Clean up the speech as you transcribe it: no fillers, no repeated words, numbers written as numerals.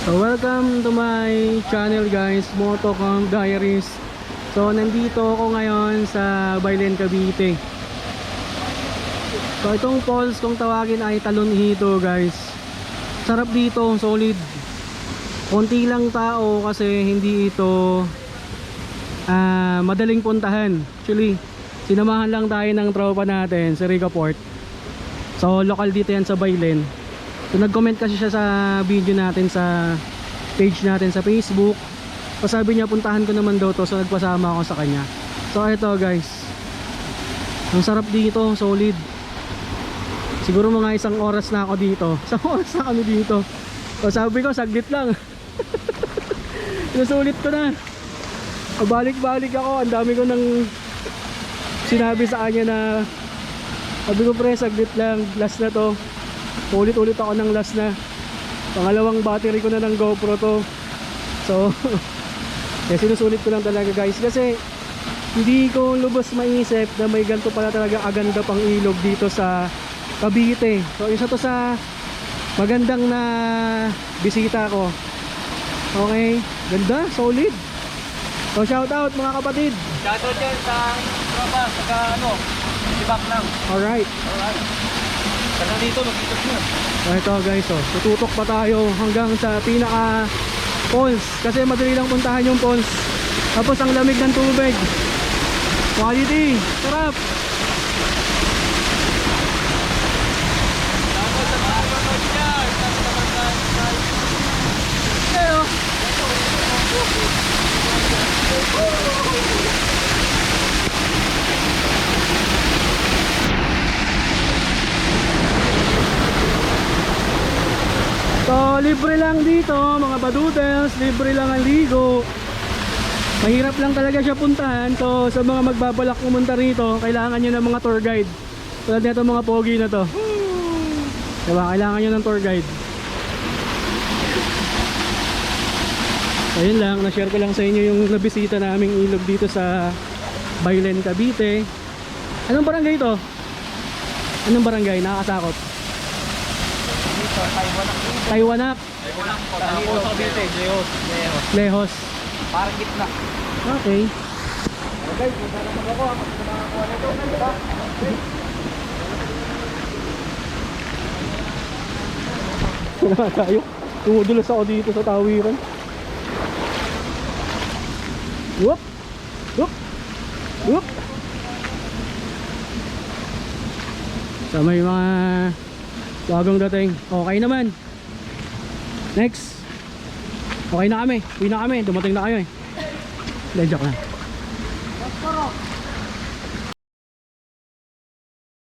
So welcome to my channel guys, Motocomp Diaries. So nandito ako ngayon sa Baylen, Cavite. So itong falls kung tawagin ay Talonhito guys. Sarap dito, solid. Konti lang tao kasi hindi ito madaling puntahan. Actually, sinamahan lang tayo ng tropa natin sa Rigaport. So local dito yan sa Baylen. So nag-comment kasi siya sa video natin sa page natin sa Facebook. So sabi niya puntahan ko naman daw to, so nagpasama ako sa kanya. So ito guys, ang sarap dito, solid. Siguro mga isang oras na ako dito. Isang oras na kami dito. So sabi ko saglit lang. Sinusulit ko na. Balik-balik ako, ang dami ko nang sinabi sa kanya na sabi ko pre saglit lang, last na to. Ulit-ulit ako ng last na. Pangalawang battery ko na ng GoPro to. So kaya sinusulit ko lang talaga guys, kasi hindi ko lubos maisip na may ganito pala talaga aganda pang ilog dito sa Cavite. So isa to sa magandang na bisita ko. Okay, ganda, solid. So shout out mga kapatid. Shout out dyan sa tropa, saka Sibak lang. Alright. Saka dito, mag-itok na. So ito guys, oh, tututok pa tayo hanggang sa pinaka falls, kasi madali lang puntahan yung falls. Tapos ang lamig ng tubig, quality, sarap. Tapos sa mga kapatid dyan, tapos sa mga kapatid. Ayo. So libre lang dito mga badoodles, libre lang ang ligo. Mahirap lang talaga siya puntahan. So sa mga magbabalak pumunta rito, kailangan nyo ng mga tour guide. Tulad nito mga pogi na to, diba? Kailangan nyo ng tour guide. Ayun lang, na-share ko lang sa inyo yung nabisita naming ilog dito sa Baylen, Cavite. Anong barangay ito? Anong barangay? Nakakatakot. Dito, Taiwanak. Taiwanak. Taiwanak. Tapos sa Cavite, Lehos. Lehos. Parang gitna. Okay. Guys, punta naman ako. Kapag nakakuha na ito, diba? Wala tayo. Tumudulas ako dito sa tawiran. Whoop! Whoop! Whoop! So may mga bagong dating. Okay naman. Next. Okay na kami. Uwi na kami. Dumating na kayo eh. Joke lang.